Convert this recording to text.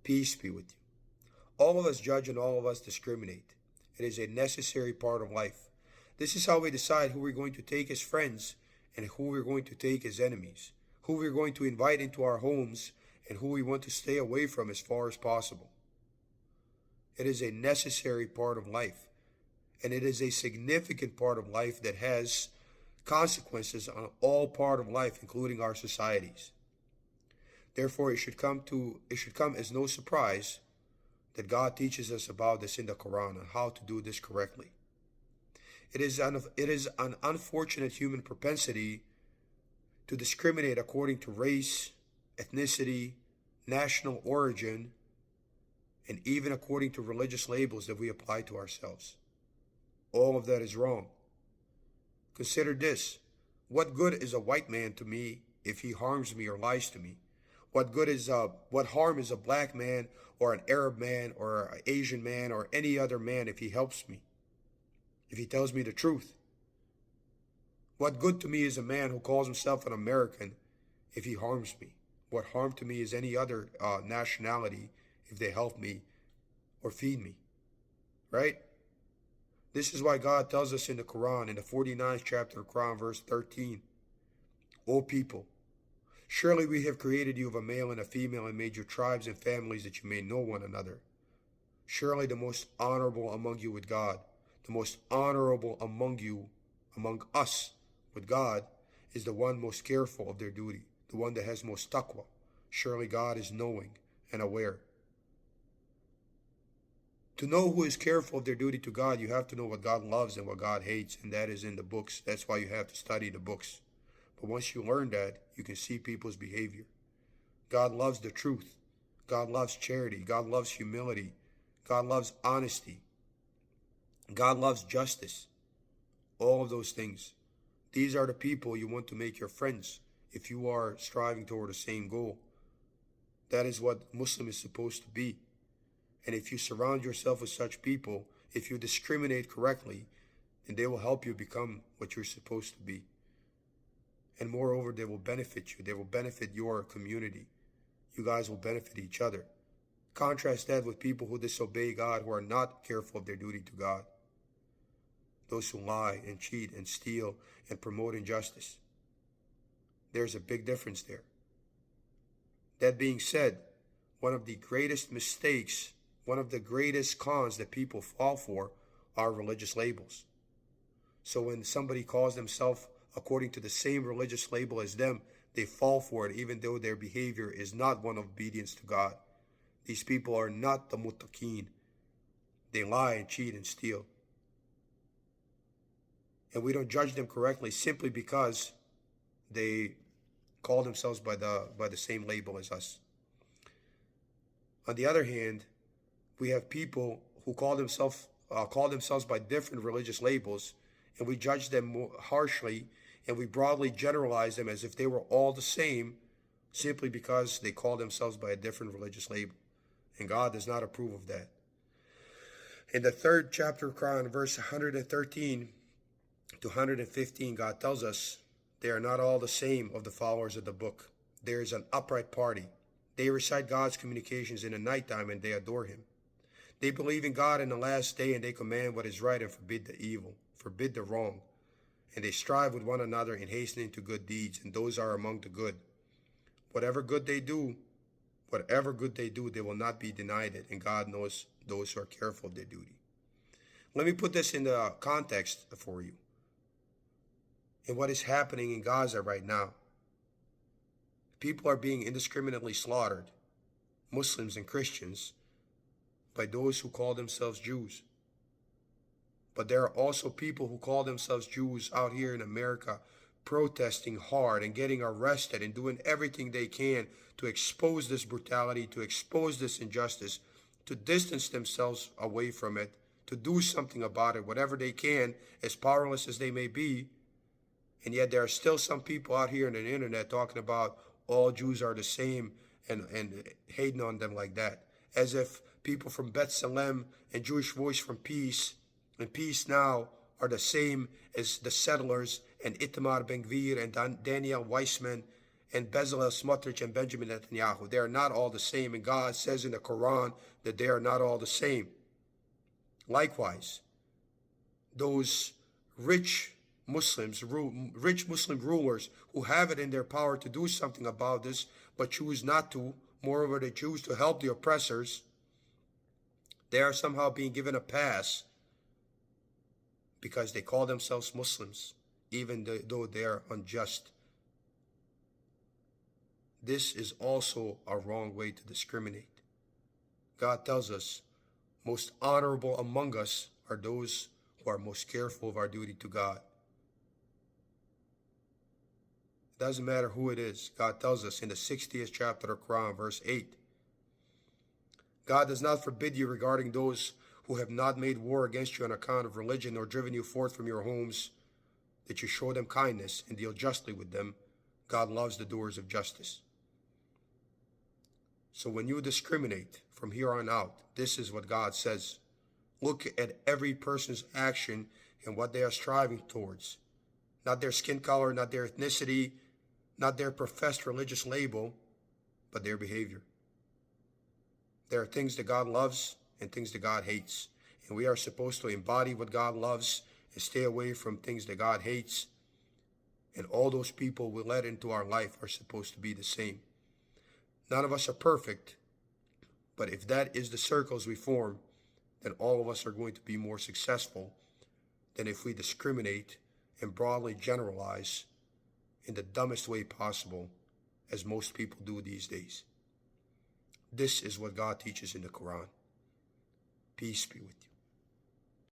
Peace be with you. All of us judge and all of us discriminate. It is a necessary part of life. This is how we decide who we're going to take as friends and who we're going to take as enemies, who we're going to invite into our homes and who we want to stay away from as far as possible. It is a necessary part of life, and it is a significant part of life that has consequences on all part of life, including our societies. Therefore, it should come as no surprise that God teaches us about this in the Quran and how to do this correctly. It is an unfortunate human propensity to discriminate according to race, ethnicity, national origin, and even according to religious labels that we apply to ourselves. All of that is wrong. Consider this. What good is a white man to me if he harms me or lies to me? What harm is a black man or an Arab man or an Asian man or any other man if he helps me, if he tells me the truth? What good to me is a man who calls himself an American if he harms me? What harm to me is any other nationality if they help me or feed me, right? This is why God tells us in the Quran, in the 49th chapter of Quran, verse 13, O people, surely we have created you of a male and a female and made you tribes and families that you may know one another. Surely the most honorable among you with God, the most honorable among us with God, is the one most careful of their duty, the one that has most taqwa. Surely God is knowing and aware. To know who is careful of their duty to God, you have to know what God loves and what God hates, and that is in the books. That's why you have to study the books. But once you learn that, you can see people's behavior. God loves the truth. God loves charity. God loves humility. God loves honesty. God loves justice. All of those things. These are the people you want to make your friends if you are striving toward the same goal. That is what Muslim is supposed to be. And if you surround yourself with such people, if you discriminate correctly, then they will help you become what you're supposed to be. And moreover, they will benefit you. They will benefit your community. You guys will benefit each other. Contrast that with people who disobey God, who are not careful of their duty to God. Those who lie and cheat and steal and promote injustice. There's a big difference there. That being said, one of the greatest mistakes, one of the greatest cons that people fall for are religious labels. So when somebody calls themselves according to the same religious label as them, they fall for it even though their behavior is not one of obedience to God. These people are not the muttaqeen. They lie and cheat and steal. And we don't judge them correctly simply because they call themselves by the same label as us. On the other hand, we have people who call themselves by different religious labels, and we judge them more harshly, and we broadly generalize them as if they were all the same simply because they call themselves by a different religious label. And God does not approve of that. In the 3rd chapter of Quran, verse 113 to 115, God tells us, they are not all the same of the followers of the book. There is an upright party. They recite God's communications in the nighttime and they adore him. They believe in God in the last day and they command what is right and forbid the evil, forbid the wrong. And they strive with one another in hastening to good deeds, and those are among the good. Whatever good they do, they will not be denied it, and God knows those who are careful of their duty. Let me put this in the context for you. In what is happening in Gaza right now. People are being indiscriminately slaughtered, Muslims and Christians, by those who call themselves Jews. But there are also people who call themselves Jews out here in America protesting hard and getting arrested and doing everything they can to expose this brutality, to expose this injustice, to distance themselves away from it, to do something about it, whatever they can, as powerless as they may be. And yet there are still some people out here on the internet talking about all Jews are the same and hating on them like that. As if people from B'Tselem and Jewish Voice from Peace and Peace Now are the same as the settlers and Itamar Ben-Gvir and Daniel Weissman and Bezalel Smotrich and Benjamin Netanyahu. They are not all the same, and God says in the Quran that they are not all the same. Likewise, those rich Muslim rulers who have it in their power to do something about this, but choose not to, moreover they choose to help the oppressors, they are somehow being given a pass because they call themselves Muslims, even though they are unjust. This is also a wrong way to discriminate. God tells us, most honorable among us are those who are most careful of our duty to God. It doesn't matter who it is. God tells us in the 60th chapter of the Quran, verse 8, God does not forbid you regarding those who have not made war against you on account of religion or driven you forth from your homes, that you show them kindness and deal justly with them. God loves the doers of justice. So when you discriminate from here on out, this is what God says. Look at every person's action and what they are striving towards. Not their skin color, not their ethnicity, not their professed religious label, but their behavior. There are things that God loves and things that God hates. And we are supposed to embody what God loves and stay away from things that God hates. And all those people we let into our life are supposed to be the same. None of us are perfect, but if that is the circles we form, then all of us are going to be more successful than if we discriminate and broadly generalize in the dumbest way possible, as most people do these days. This is what God teaches in the Quran. Peace be with you.